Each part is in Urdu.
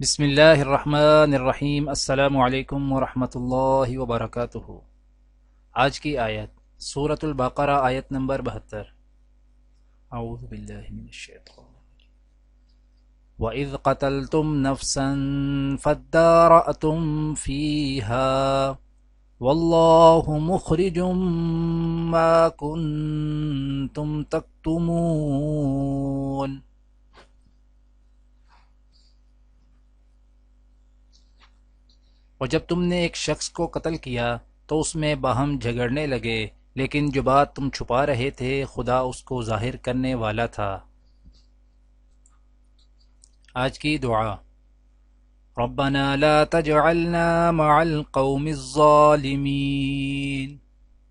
بسم اللہ الرحمن الرحیم۔ السلام علیکم ورحمۃ اللہ وبرکاتہ۔ آج کی آیت سورۃ البقرہ، آیت نمبر 72۔ اعوذ باللہ من الشیطان الرجیم۔ وَإِذْ قَتَلْتُمْ نَفْسًا فَادَّارَأْتُمْ فِيهَا وَاللَّهُ مُخْرِجٌ مَا كُنْتُمْ تَكْتُمُونَ۔ اور جب تم نے ایک شخص کو قتل کیا تو اس میں باہم جھگڑنے لگے، لیکن جو بات تم چھپا رہے تھے خدا اس کو ظاہر کرنے والا تھا۔ آج کی دعا: ربنا لا تجعلنا مع القوم الظالمین۔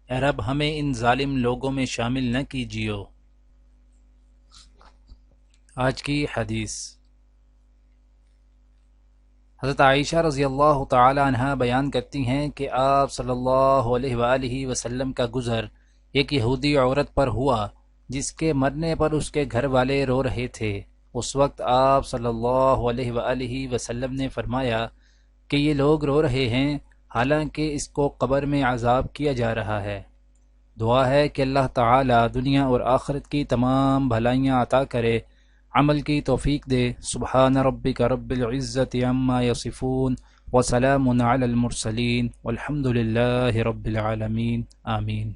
اے رب ہمیں ان ظالم لوگوں میں شامل نہ کیجیو۔ آج کی حدیث: حضرت عائشہ رضی اللہ تعالی عنہ بیان کرتی ہیں کہ آپ صلی اللہ علیہ وآلہ وسلم کا گزر ایک یہودی عورت پر ہوا جس کے مرنے پر اس کے گھر والے رو رہے تھے۔ اس وقت آپ صلی اللہ علیہ وآلہ وسلم نے فرمایا کہ یہ لوگ رو رہے ہیں حالانکہ اس کو قبر میں عذاب کیا جا رہا ہے۔ دعا ہے کہ اللہ تعالی دنیا اور آخرت کی تمام بھلائیاں عطا کرے، عمل کی توفیق دے۔ سبحان ربک رب العزت عما یصفون وسلام علی المرسلین والحمد للہ رب العالمین، آمین۔